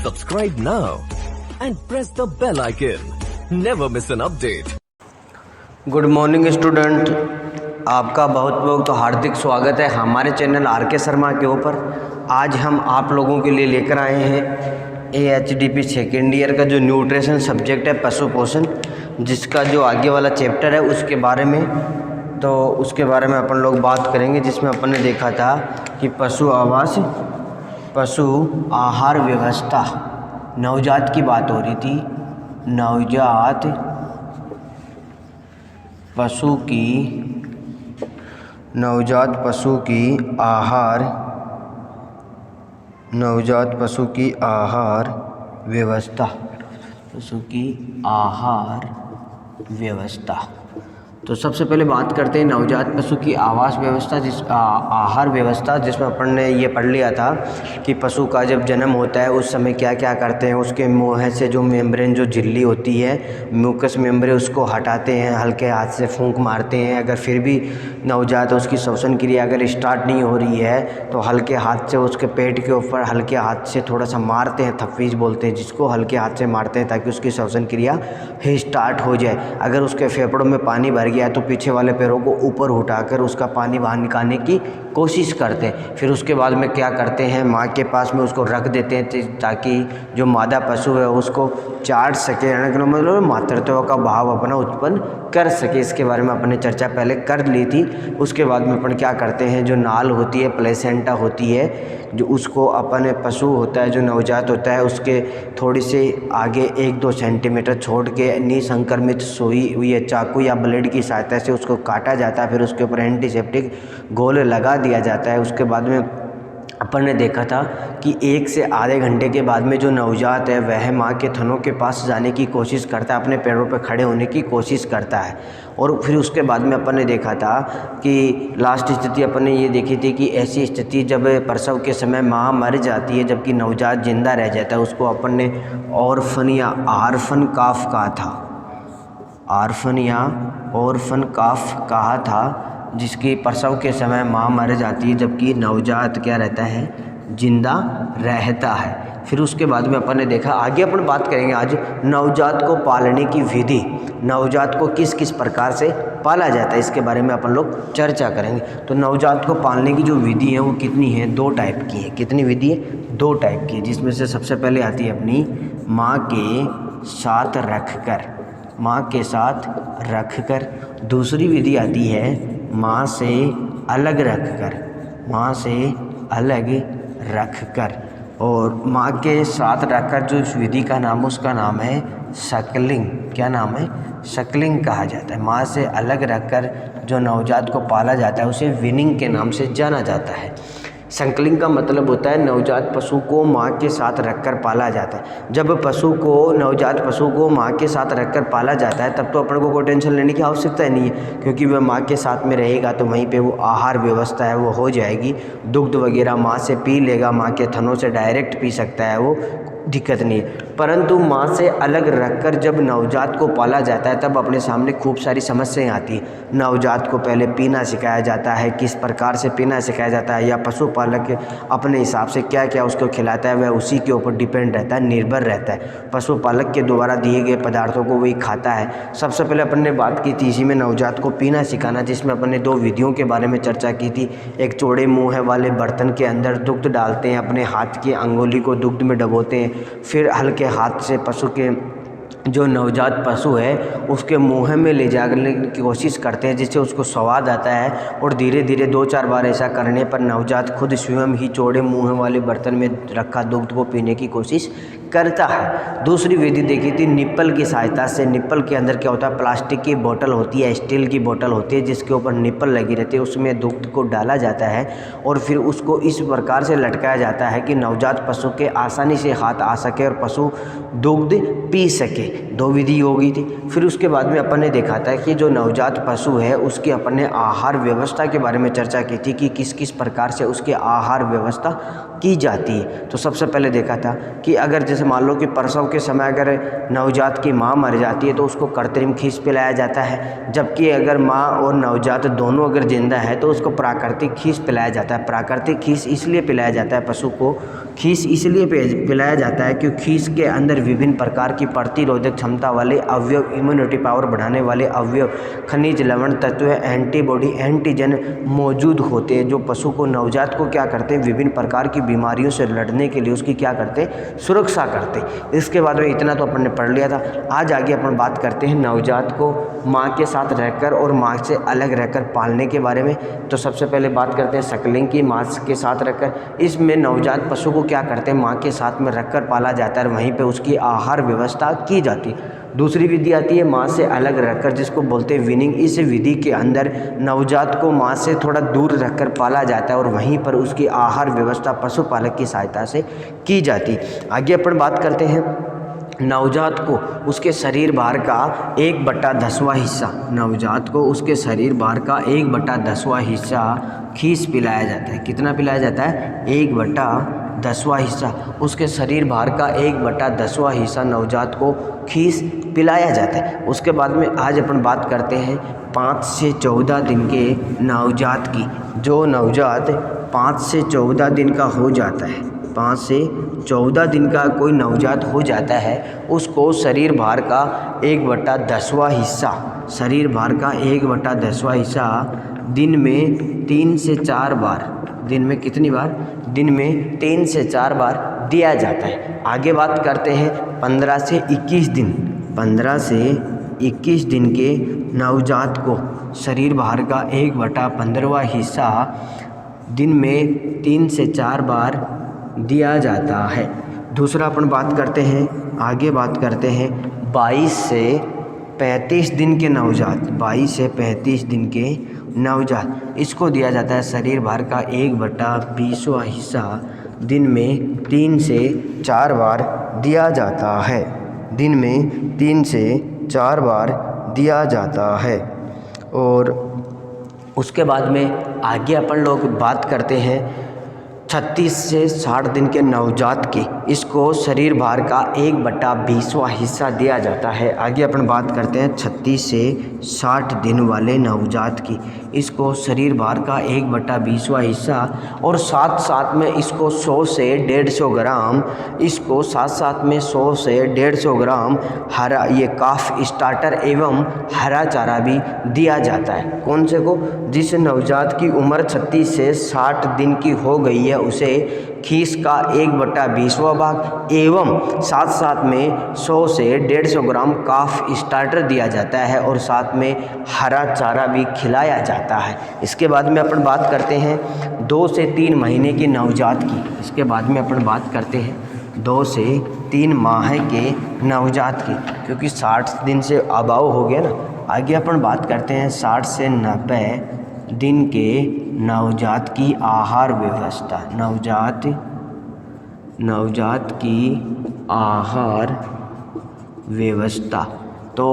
Subscribe now and press the bell icon. Never miss an update. Good morning student, आपका बहुत बहुत हार्दिक स्वागत है हमारे चैनल आर के शर्मा के ऊपर। आज हम आप लोगों के लिए लेकर आए हैं AHDP सेकेंड ईयर का जो न्यूट्रिशन सब्जेक्ट है पशु पोषण, जिसका जो आगे वाला चैप्टर है उसके बारे में। तो उसके बारे में अपन लोग बात करेंगे, जिसमें अपन ने देखा था कि पशु आहार व्यवस्था, नवजात की बात हो रही थी। नवजात पशु की आहार व्यवस्था। तो सबसे पहले बात करते हैं नवजात पशु की आहार व्यवस्था, जिसमें अपन ने ये पढ़ लिया था कि पशु का जब जन्म होता है उस समय क्या क्या करते हैं। उसके मुँह से जो मेम्ब्रेन, जो झिल्ली होती है, म्यूकस मेम्ब्रेन, उसको हटाते हैं, हल्के हाथ से फूंक मारते हैं। अगर फिर भी नवजात उसकी श्वसन क्रिया अगर स्टार्ट नहीं हो रही है तो हल्के हाथ से उसके पेट के ऊपर हल्के हाथ से थोड़ा सा मारते हैं, थप्पीज बोलते हैं जिसको, हल्के हाथ से मारते हैं ताकि उसकी श्वसन क्रिया स्टार्ट हो जाए। अगर उसके फेफड़ों में पानी भर गया तो पीछे वाले पैरों को ऊपर उठाकर उसका पानी बाहर निकालने की कोशिश करते हैं। फिर उसके बाद में क्या करते हैं, माँ के पास में उसको रख देते हैं ताकि जो मादा पशु है उसको चाट सके, मतलब मातृत्व का भाव अपना उत्पन्न कर सके। इसके बारे में अपन ने चर्चा पहले कर ली थी। उसके बाद में अपन क्या करते हैं, जो नाल होती है, प्लेसेंटा होती है, जो उसको अपन पशु होता है जो नवजात होता है उसके थोड़ी से आगे 1-2 सेंटीमीटर छोड़ के निसंक्रमित सुई हुई चाकू या ब्लेड की सहायता से उसको काटा जाता है। फिर उसके ऊपर एंटीसेप्टिक घोल लगा दिया जाता है। उसके बाद में अपन ने देखा था कि 1 से आधे घंटे के बाद में जो नवजात है वह माँ के थनों के पास जाने की कोशिश करता है, अपने पैरों पर खड़े होने की कोशिश करता है। और फिर उसके बाद में अपन ने देखा था कि लास्ट स्थिति अपन ने ये देखी थी कि ऐसी स्थिति जब प्रसव के समय माँ मर जाती है जबकि नवजात जिंदा रह जाता है, उसको अपन ने ऑर्फन या आर्फन काफ कहा था। आर्फन या ऑर्फन काफ कहा था, जिसकी प्रसव के समय माँ मर जाती है जबकि नवजात क्या रहता है, जिंदा रहता है। फिर उसके बाद में अपन ने देखा, आगे अपन बात करेंगे आज नवजात को पालने की विधि, नवजात को किस किस प्रकार से पाला जाता है, इसके बारे में अपन लोग चर्चा करेंगे। तो नवजात को पालने की जो विधि है वो कितनी है, 2 टाइप की है। कितनी विधि है, 2 टाइप की है, जिसमें से सबसे पहले आती है अपनी माँ के साथ रखकर। दूसरी विधि आती है माँ से अलग रखकर। और माँ के साथ रखकर जो इस विधि का नाम, उसका नाम है सकलिंग। क्या नाम है, सकलिंग कहा जाता है। माँ से अलग रखकर जो नवजात को पाला जाता है उसे विनिंग के नाम से जाना जाता है। संकलिंग का मतलब होता है नवजात पशु को माँ के साथ रखकर पाला जाता है। जब नवजात पशु को माँ के साथ रखकर पाला जाता है तब तो अपन को कोई टेंशन लेने की आवश्यकता नहीं है, क्योंकि वह माँ के साथ में रहेगा तो वहीं पे वो आहार व्यवस्था है वो हो जाएगी। दुग्ध वगैरह माँ से पी लेगा, माँ के थनों से डायरेक्ट पी सकता है, वो दिक्कत नहीं है। परंतु माँ से अलग रखकर जब नवजात को पाला जाता है तब अपने सामने खूब सारी समस्याएं आती हैं। नवजात को पहले पीना सिखाया जाता है, किस प्रकार से पीना सिखाया जाता है, या पशुपालक अपने हिसाब से क्या क्या उसको खिलाता है वह उसी के ऊपर डिपेंड रहता है, निर्भर रहता है। पशुपालक के द्वारा दिए गए पदार्थों को वही खाता है। सबसे पहले अपन ने बात की थी इसी में नवजात को पीना सिखाना, जिसमें अपन ने 2 विधियों के बारे में चर्चा की थी। एक चौड़े मुँह वाले बर्तन के अंदर दुग्ध डालते हैं, अपने हाथ की अंगुली को दुग्ध में डुबोते हैं, फिर हल्के हाथ से पशु के जो नवजात पशु है उसके मुँह में ले जाने की कोशिश करते हैं, जिससे उसको स्वाद आता है। और धीरे धीरे 2-4 बार ऐसा करने पर नवजात खुद स्वयं ही चौड़े मुँह वाले बर्तन में रखा दुग्ध को पीने की कोशिश करता है। दूसरी विधि देखी थी निप्पल की सहायता से। निप्पल के अंदर क्या होता है, प्लास्टिक की बोतल होती है, स्टील की बोतल होती है, जिसके ऊपर निप्पल लगी रहती है, उसमें दुग्ध को डाला जाता है और फिर उसको इस प्रकार से लटकाया जाता है कि नवजात पशु के आसानी से हाथ आ सके और पशु दुग्ध पी सके। 2 विधि हो गई थी। फिर उसके बाद में अपन ने देखा था कि जो नवजात पशु है उसकी अपन ने आहार व्यवस्था के बारे में चर्चा की थी कि किस किस प्रकार से उसकी आहार व्यवस्था की जाती है। तो सबसे पहले देखा था कि अगर जैसे मान लो कि प्रसव के समय अगर नवजात की माँ मर जाती है तो उसको कृत्रिम खीस पिलाया जाता है, जबकि अगर माँ और नवजात दोनों अगर जिंदा है तो उसको प्राकृतिक खीस पिलाया जाता है। प्राकृतिक खीस इसलिए पिलाया जाता है पशु को खीस इसलिए पिलाया जाता है क्योंकि खीस के अंदर विभिन्न प्रकार की प्रतिरोधक क्षमता वाले अवयव, इम्यूनिटी पावर बढ़ाने वाले अवयव, खनिज, लवण तत्व, एंटीबॉडी, एंटीजन मौजूद होते हैं, जो पशु को, नवजात को क्या करते हैं, विभिन्न प्रकार की बीमारियों से लड़ने के लिए उसकी क्या करते हैं, सुरक्षा करते। इसके बाद में इतना तो अपन ने पढ़ लिया था। आज आगे अपन बात करते हैं नवजात को माँ के साथ रहकर और माँ से अलग रहकर पालने के बारे में। तो सबसे पहले बात करते हैं सकलिंग की, माँ के साथ रखकर। इसमें नवजात पशु को क्या करते हैं, माँ के साथ में रखकर पाला जाता है और वहीं पे उसकी आहार व्यवस्था की जाती है। दूसरी विधि आती है माँ से अलग रखकर, जिसको बोलते हैं वीनिंग। इस विधि के अंदर नवजात को माँ से थोड़ा दूर रखकर पाला जाता है और वहीं पर उसकी आहार व्यवस्था पशुपालक की सहायता से की जाती। आगे अपन बात करते हैं नवजात को उसके शरीर भार का 1/10वां हिस्सा, नवजात को उसके शरीर भार का 1/10वां हिस्सा खीस पिलाया जाता है। कितना पिलाया जाता है, 1/10वां हिस्सा, उसके शरीर भार का 1/10वां हिस्सा नवजात को खीस पिलाया जाता है। उसके बाद में आज अपन बात करते हैं 5 से 14 दिन के नवजात की। जो नवजात 5 से 14 दिन का हो जाता है, 5 से 14 दिन का कोई नवजात हो जाता है, उसको शरीर भार का 1/10वां हिस्सा, शरीर भार का 1/10वां हिस्सा दिन में 3 से 4 बार, दिन में कितनी बार, दिन में 3 से 4 बार दिया जाता है। आगे बात करते हैं 15 से 21 दिन, 15 से 21 दिन के नवजात को शरीर भार का 1/15वां हिस्सा दिन में 3 से 4 बार दिया जाता है। दूसरा अपन बात करते हैं, आगे बात करते हैं 22 से 35 दिन के नवजात, 22 से 35 दिन के नवजात, इसको दिया जाता है शरीर भार का 1/20वां हिस्सा दिन में 3 से 4 बार दिया जाता है, दिन में 3 से 4 बार दिया जाता है। और उसके बाद में आगे अपन लोग बात करते हैं 36 से 60 दिन के नवजात की, इसको शरीर भार का 1/20वां हिस्सा दिया जाता है। आगे अपन बात करते हैं 36 से 60 दिन वाले नवजात की, इसको शरीर भार का 1/20वां हिस्सा और साथ साथ में इसको 100 से 150 ग्राम, इसको साथ साथ में 100 से 150 ग्राम हरा, ये काफ स्टार्टर एवं हरा चारा भी दिया जाता है। कौन से को, जिस नवजात की उम्र 36 से 60 दिन की हो गई है, उसे खीस का 1/20वां भाग एवं साथ साथ में 100 से 150 ग्राम काफ स्टार्टर दिया जाता है और साथ में हरा चारा भी खिलाया जाता है। इसके बाद में अपन बात करते हैं 2 से 3 महीने की नवजात की, इसके बाद में अपन बात करते हैं 2 से 3 माह के नवजात की, क्योंकि 60 दिन से अबाव हो गया ना। आगे अपन बात करते हैं 60 से 90 दिन के नवजात की आहार व्यवस्था, नवजात की आहार व्यवस्था। तो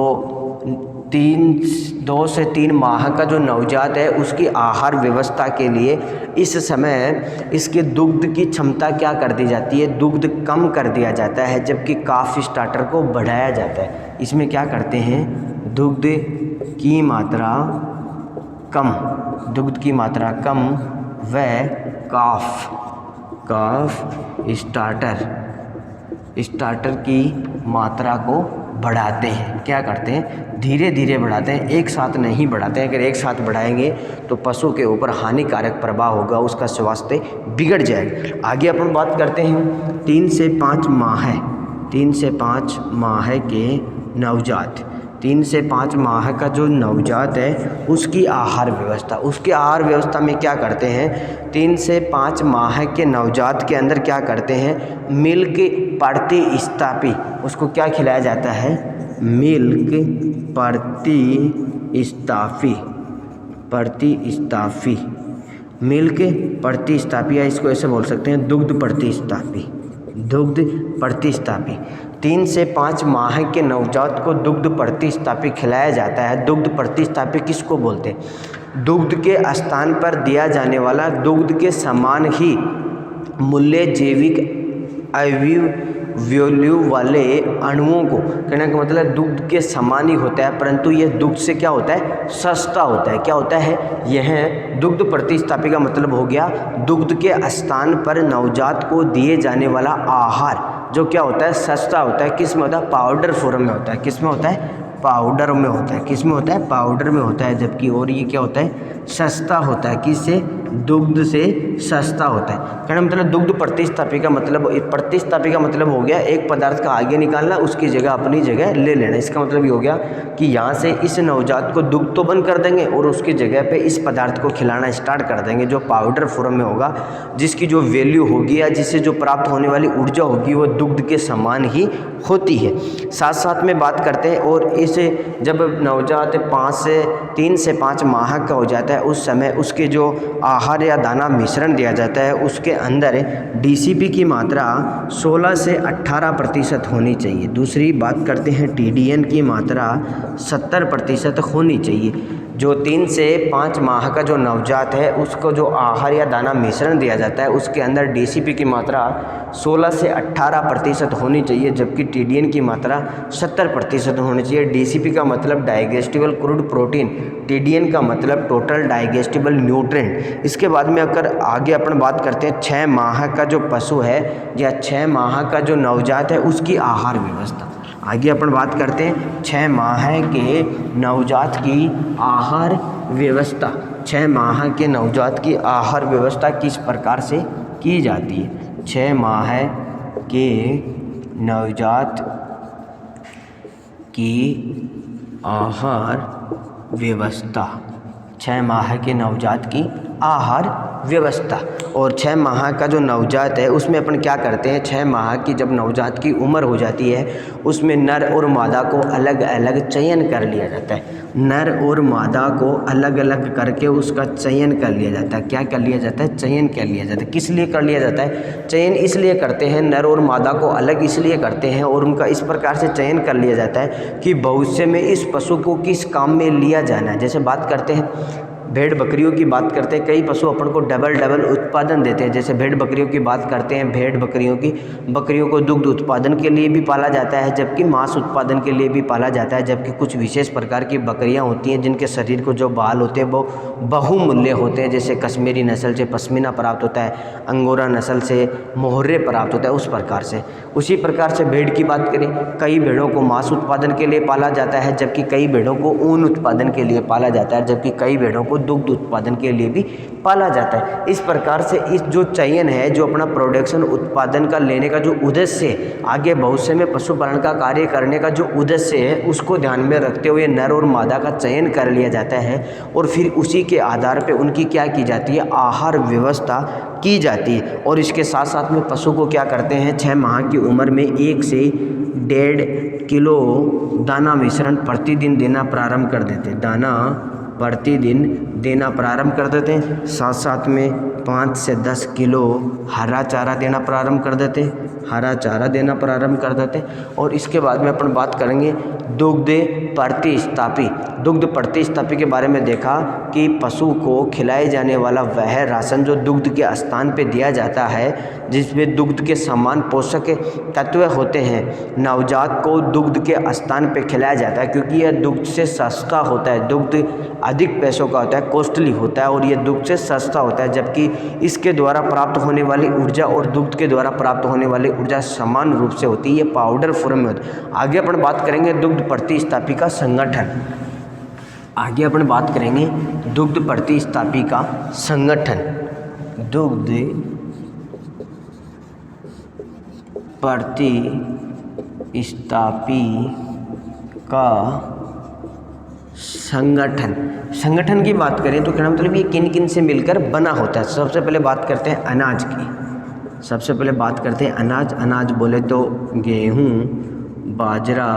2 से 3 माह का जो नवजात है उसकी आहार व्यवस्था के लिए इस समय इसके दुग्ध की क्षमता क्या कर दी जाती है, दुग्ध कम कर दिया जाता है, जबकि काफ स्टार्टर को बढ़ाया जाता है। इसमें क्या करते हैं, दुग्ध की मात्रा कम, दुग्ध की मात्रा कम व काफ स्टार्टर की मात्रा को बढ़ाते हैं। क्या करते हैं, धीरे धीरे बढ़ाते हैं, एक साथ नहीं बढ़ाते हैं। अगर एक साथ बढ़ाएंगे तो पशु के ऊपर हानिकारक प्रभाव होगा, उसका स्वास्थ्य बिगड़ जाएगा। आगे अपन बात करते हैं 3 से 5 माह, 3 से 5 माह के नवजात, 3 से 5 माह का जो नवजात है उसकी आहार व्यवस्था, उसकी आहार व्यवस्था में क्या करते हैं, 3 से 5 माह के नवजात के अंदर क्या करते हैं, मिल्क प्रतिस्थापी, उसको क्या खिलाया जाता है, मिल्क प्रतिस्थापी, या इसको ऐसे बोल सकते हैं दुग्ध प्रतिस्थापी। 3 से 5 माह के नवजात को दुग्ध प्रतिस्थापी खिलाया जाता है। दुग्ध प्रतिस्थापी किसको बोलते हैं, दुग्ध के स्थान पर दिया जाने वाला दुग्ध के समान ही मूल्य जैविक अवयव वैल्यू वाले अणुओं को, कहने का मतलब दुग्ध के समान ही होता है, परंतु यह दुग्ध से क्या होता है, सस्ता होता है। क्या होता है, यह दुग्ध प्रतिस्थापी का मतलब हो गया दुग्ध के स्थान पर नवजात को दिए जाने वाला आहार जो क्या होता है, सस्ता होता है। किस में होता है, पाउडर फॉर्म में होता है। किस में होता है, पाउडर में होता है। किस में होता है, पाउडर में होता है। जबकि और ये क्या होता है, सस्ता होता है। किससे, दुग्ध से सस्ता होता है। कहना मतलब दुग्ध प्रतिस्थापी का मतलब हो गया एक पदार्थ का आगे निकालना, उसकी जगह अपनी जगह ले लेना। इसका मतलब ये हो गया कि यहाँ से इस नवजात को दुग्ध तो बंद कर देंगे और उसकी जगह पे इस पदार्थ को खिलाना स्टार्ट कर देंगे जो पाउडर फॉर्म में होगा, जिसकी जो वैल्यू होगी या जिससे जो प्राप्त होने वाली ऊर्जा होगी वो दुग्ध के समान ही होती है। साथ साथ में बात करते हैं, और इस जब नवजात 3 से 5 माह का हो जाता है उस समय उसके जो आहार या दाना मिश्रण दिया जाता है उसके अंदर डीसीपी की मात्रा 16 से 18% होनी चाहिए। दूसरी बात करते हैं टीडीएन की मात्रा 70% होनी चाहिए। जो 3 से 5 माह का जो नवजात है उसको जो आहार या दाना मिश्रण दिया जाता है उसके अंदर डीसीपी की मात्रा 16 से 18% होनी चाहिए, जबकि टीडीएन की मात्रा 70% होनी चाहिए। डीसीपी का मतलब डाइजेस्टिबल क्रूड प्रोटीन, टीडीएन का मतलब टोटल डाइजेस्टिबल न्यूट्रिएंट। इसके बाद में अगर आगे अपन बात करते हैं 6 माह का जो पशु है या 6 माह का जो नवजात है उसकी आहार व्यवस्था। आगे अपन बात करते हैं 6 माह के नवजात की आहार व्यवस्था। 6 माह के नवजात की आहार व्यवस्था किस प्रकार से की जाती है। 6 माह के नवजात की आहार व्यवस्था। 6 माह के नवजात की आहार व्यवस्था। और 6 माह का जो नवजात है उसमें अपन क्या करते हैं, 6 माह की जब नवजात की उम्र हो जाती है उसमें नर और मादा को अलग अलग चयन कर लिया जाता है। नर और मादा को अलग अलग करके उसका चयन कर लिया जाता है। क्या कर लिया जाता है, चयन कर लिया जाता है। किस लिए कर लिया जाता है, चयन इसलिए करते हैं, नर और मादा को अलग इसलिए करते हैं और उनका इस प्रकार से चयन कर लिया जाता है कि भविष्य में इस पशु को किस काम में लिया जाना है। जैसे बात करते हैं भेड़ बकरियों की बात करते हैं, कई पशु अपन को डबल उत्पादन देते हैं। जैसे भेड़ बकरियों की बात करते हैं, भेड़ बकरियों को दुग्ध उत्पादन के लिए भी पाला जाता है, जबकि मांस उत्पादन के लिए भी पाला जाता है। जबकि कुछ विशेष प्रकार की बकरियां होती हैं जिनके शरीर को जो बाल होते हैं वो बहुमूल्य होते हैं। जैसे कश्मीरी नस्ल से पश्मीना प्राप्त होता है, अंगोरा नस्ल से मोहरे प्राप्त होता है, उस प्रकार से। उसी प्रकार से भेड़ की बात करें, कई भेड़ों को मांस उत्पादन के लिए पाला जाता है, जबकि कई भेड़ों को ऊन उत्पादन के लिए पाला जाता है, जबकि कई भेड़ों को दुग्ध उत्पादन के लिए भी पाला जाता है। इस प्रकार से इस जो चयन है, जो अपना प्रोडक्शन उत्पादन का लेने का जो उद्देश्य है, आगे भविष्य में पशुपालन का कार्य करने का जो उद्देश्य है उसको ध्यान में रखते हुए नर और मादा का चयन कर लिया जाता है और फिर उसी के आधार पर उनकी क्या की जाती है, आहार व्यवस्था की जाती है। और इसके साथ साथ में पशु को क्या करते हैं, 6 माह की उम्र में 1 से 1.5 किलो दाना मिश्रण प्रतिदिन देना प्रारंभ कर देते हैं। दाना प्रतिदिन देना प्रारंभ कर देते हैं। साथ साथ में 5 से 10 किलो हरा चारा देना प्रारंभ कर देते हैं। हरा चारा देना प्रारंभ कर देते हैं। और इसके बाद में अपन बात करेंगे दुग्ध प्रतिस्थापी के बारे में देखा कि पशु को खिलाए जाने वाला वह राशन जो दुग्ध के स्थान पे दिया जाता है, जिसमें दुग्ध के समान पोषक तत्व होते हैं, नवजात को दुग्ध के स्थान पे खिलाया जाता है, क्योंकि यह दुग्ध से सस्ता होता है। दुग्ध अधिक पैसों का होता है, कॉस्टली होता है, और यह दुग्ध से सस्ता होता है, जबकि इसके द्वारा प्राप्त होने वाली ऊर्जा और दुग्ध के द्वारा प्राप्त होने वाली ऊर्जा समान रूप से होती है। ये पाउडर फॉर्म में होती है। आगे अपन बात करेंगे दुग्ध प्रतिस्थापी का संगठन। दुग्ध प्रतिस्थापी का संगठन। दुग्ध प्रतिस्थापी का संगठन की बात करें तो कहना मतलब ये किन किन से मिलकर बना होता है। सबसे पहले बात करते हैं अनाज की। अनाज बोले तो गेहूँ, बाजरा,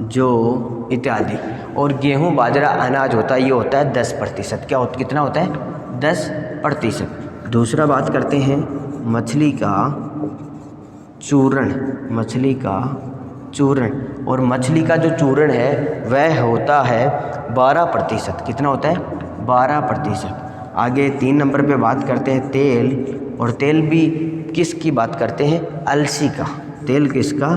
जौ इत्यादि। और गेहूँ बाजरा अनाज होता है, ये होता है 10%। कितना होता है, 10%। दूसरा बात करते हैं मछली का चूर्ण। और मछली का जो चूर्ण है वह होता है 12%। कितना होता है, 12%। आगे 3 नंबर पे बात करते हैं तेल। और तेल भी किसकी बात करते हैं, अलसी का। तेल किसका?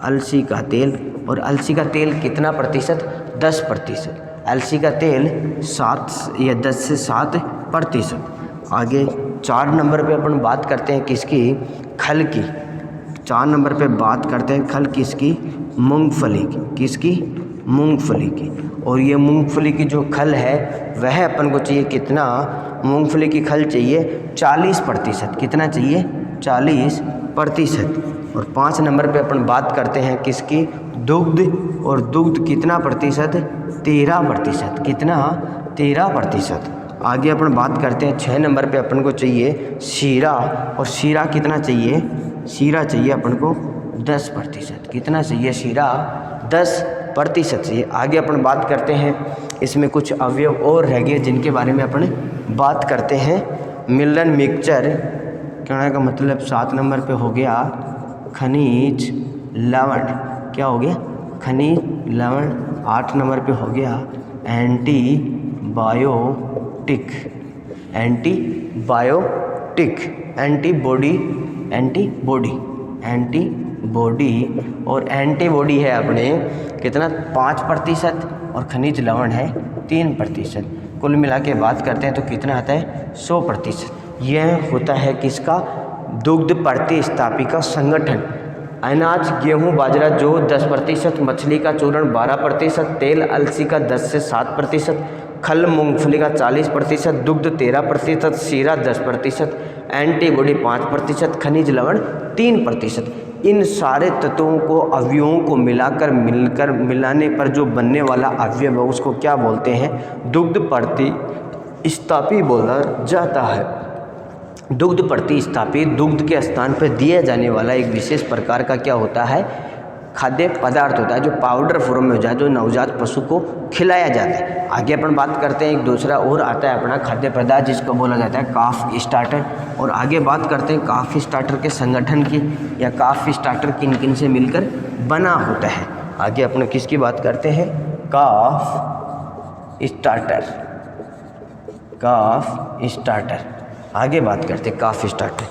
अलसी का तेल। और अलसी का तेल कितना प्रतिशत? 10%। अलसी का तेल 7 या 10 से 7%। आगे 4 नंबर पे अपन बात करते हैं किसकी? खल की। 4 नंबर पे बात करते हैं खल किसकी? मूंगफली की। किसकी? मूंगफली की। और ये मूंगफली की जो खल है वह अपन को चाहिए कितना? मूंगफली की खल चाहिए 40%। कितना चाहिए? 40%। और 5 नंबर पे अपन बात करते हैं किसकी? दुग्ध। और दुग्ध कितना प्रतिशत? 13%। कितना? 13%। आगे अपन बात करते हैं 6 नंबर पे अपन को चाहिए शीरा। और शीरा कितना चाहिए? शीरा चाहिए अपन को 10%। कितना चाहिए? शीरा 10% चाहिए। आगे अपन बात करते हैं इसमें कुछ अवयव और रह गए जिनके बारे में अपन बात करते हैं। मिलन मिक्सचर कहने का मतलब 7 नंबर पे हो गया खनिज लवण। क्या हो गया? खनिज लवण। 8 नंबर पे हो गया एंटीबायोटिक। Antibiotic, antibody, antibody. और एंटीबॉडी है अपने कितना? 5% और खनिज लवण है 3%। कुल मिला के बात करते हैं तो कितना आता है? 100%। यह होता है किसका? दुग्ध प्रतिस्थापी का संगठन। अनाज, गेहूं, बाजरा जो 10%, मछली का चूर्ण 12%, तेल अलसी का 10 से 7%, खल मूंगफली का 40%, दुग्ध 13%, शीरा 10%, एंटीबॉडी 5%, खनिज लवण 3%। इन सारे तत्वों को, अवयवों को मिलाने पर जो बनने वाला अवयव है उसको क्या बोलते हैं? दुग्ध प्रतिस्थापी बोला जाता है। दुग्ध प्रतिस्थापी दुग्ध के स्थान पर दिया जाने वाला एक विशेष प्रकार का क्या होता है? खाद्य पदार्थ होता है जो पाउडर फॉर्म में हो जाए, जो नवजात पशु को खिलाया जाता है। आगे अपन बात करते हैं एक दूसरा और आता है अपना खाद्य पदार्थ जिसको बोला जाता है काफ स्टार्टर। और आगे बात करते हैं काफ स्टार्टर के संगठन की, या काफ स्टार्टर किन किन से मिलकर बना होता है। आगे अपन किसकी बात करते हैं? काफ स्टार्टर। काफ स्टार्टर। आगे बात करते हैं काफ स्टार्टर।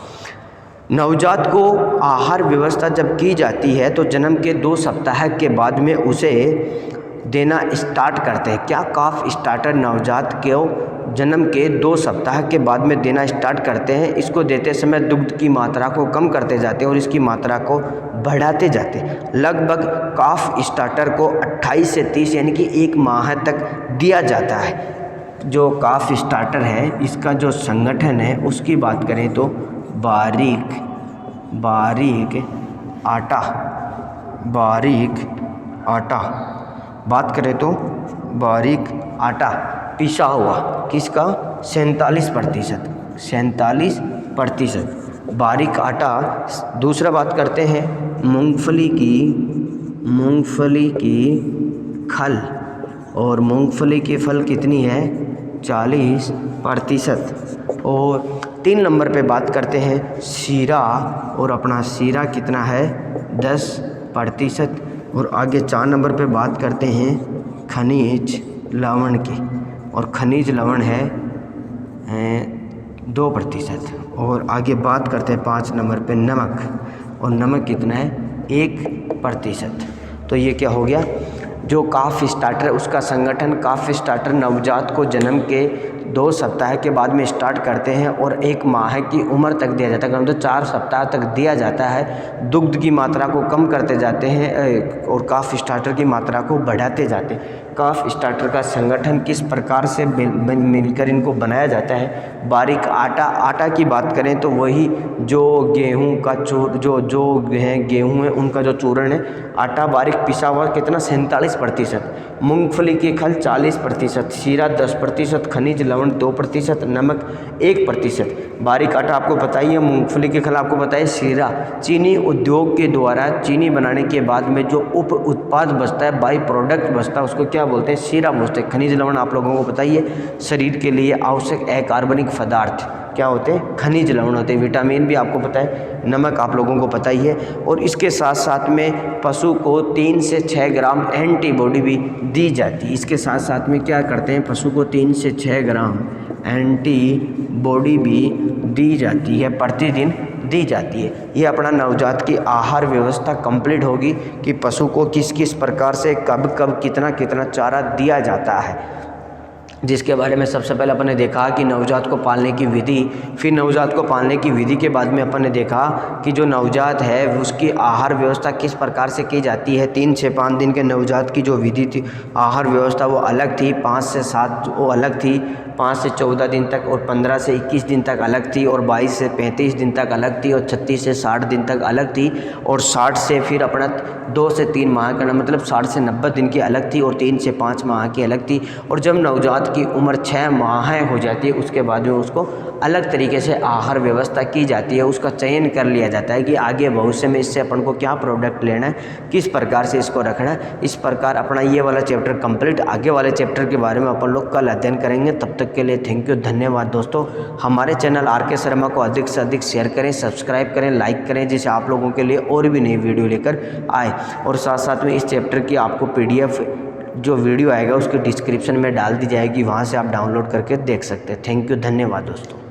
नवजात को आहार व्यवस्था जब की जाती है तो जन्म के 2 सप्ताह के बाद में उसे देना स्टार्ट करते हैं। क्या? काफ स्टार्टर नवजात को जन्म के 2 सप्ताह के बाद में देना स्टार्ट करते हैं। इसको देते समय दुग्ध की मात्रा को कम करते जाते हैं और इसकी मात्रा को बढ़ाते जाते हैं। लगभग काफ स्टार्टर को 28 से 30 यानी कि 1 माह तक दिया जाता है। जो काफ स्टार्टर है इसका जो संगठन है उसकी बात करें तो बारीक आटा। बात करें तो बारीक आटा पिसा हुआ किसका? 47%। बारीक आटा। दूसरा बात करते हैं मूंगफली की खल। और मूंगफली की फल कितनी है? 40%। और 3 नंबर पे बात करते हैं शीरा। और अपना शीरा कितना है? 10%। और आगे 4 नंबर पे बात करते हैं खनिज लवण की। और खनिज लवण है 2%। और आगे बात करते हैं 5 नंबर पे नमक। और नमक कितना है? 1%। तो ये क्या हो गया? जो काफ स्टार्टर है उसका संगठन। काफ स्टार्टर नवजात को जन्म के 2 सप्ताह के बाद में स्टार्ट करते हैं और 1 माह की उम्र तक दिया जाता है, तो 4 सप्ताह तक दिया जाता है। दुग्ध की मात्रा को कम करते जाते हैं और काफ स्टार्टर की मात्रा को बढ़ाते जाते हैं। काफ स्टार्टर का संगठन किस प्रकार से मिलकर इनको बनाया जाता है? बारीक आटा की बात करें तो वही जो गेहूं का गेहूं है उनका जो चूर्ण है, आटा बारीक पिसा हुआ कितना? 47%। मूंगफली की खल 40%, शीरा 10%, खनिज लवण 2%, नमक 1%। बारीक आटा आपको पता ही है, मूंगफली की खल आपको पता है, शीरा चीनी उद्योग के द्वारा चीनी बनाने के बाद में जो उप उत्पाद बचता है, बाई प्रोडक्ट बचता है, उसको क्या बोलते हैं? शीरा बोलते हैं। खनिज लवण आप लोगों को पता ही है, शरीर के लिए आवश्यक अकार्बनिक पदार्थ क्या होते हैं? खनिज लवण होते हैं। विटामिन भी आपको पता है। नमक आप लोगों को पता ही है। और इसके साथ साथ में पशु को 3 से 6 ग्राम एंटीबॉडी भी दी जाती है। इसके साथ साथ में क्या करते हैं? पशु को 3 से 6 ग्राम एंटीबॉडी भी दी जाती है, प्रतिदिन दी जाती है। ये अपना नवजात की आहार व्यवस्था कंप्लीट होगी कि पशु को किस किस प्रकार से कब कब कितना कितना चारा दिया जाता है, जिसके बारे में सबसे पहले अपन ने देखा कि नवजात को पालने की विधि। फिर नवजात को पालने की विधि के बाद में अपन ने देखा कि जो नवजात है उसकी आहार व्यवस्था किस प्रकार से की जाती है। 3 से 5 दिन के नवजात की जो विधि थी, आहार व्यवस्था वो अलग थी, 5 से 7 वो अलग थी, 5 से 14 दिन तक और 15 से 21 दिन तक अलग थी, और 22 से 35 दिन तक अलग थी, और 36 से 60 दिन तक अलग थी, और 60 से फिर अपना 2 से 3 माह का मतलब 60 से 90 दिन की अलग थी, और 3 से 5 माह की अलग थी। और जब नवजात की उम्र 6 माह हो जाती है उसके बाद में उसको अलग तरीके से आहार व्यवस्था की जाती है। उसका चयन कर लिया जाता है कि आगे भविष्य में इससे अपन को क्या प्रोडक्ट लेना है, किस प्रकार से इसको रखना है। इस प्रकार अपना ये वाला चैप्टर कंप्लीट। आगे वाले चैप्टर के बारे में अपन लोग कल अध्ययन करेंगे। तब तक के लिए थैंक यू, धन्यवाद दोस्तों। हमारे चैनल RK शर्मा को अधिक से अधिक शेयर करें, सब्सक्राइब करें, लाइक करें, जिससे आप लोगों के लिए और भी नई वीडियो लेकर आए। और साथ साथ में इस चैप्टर की आपको PDF जो वीडियो आएगा उसके डिस्क्रिप्शन में डाल दी जाएगी, वहाँ से आप डाउनलोड करके देख सकते हैं। थैंक यू, धन्यवाद दोस्तों।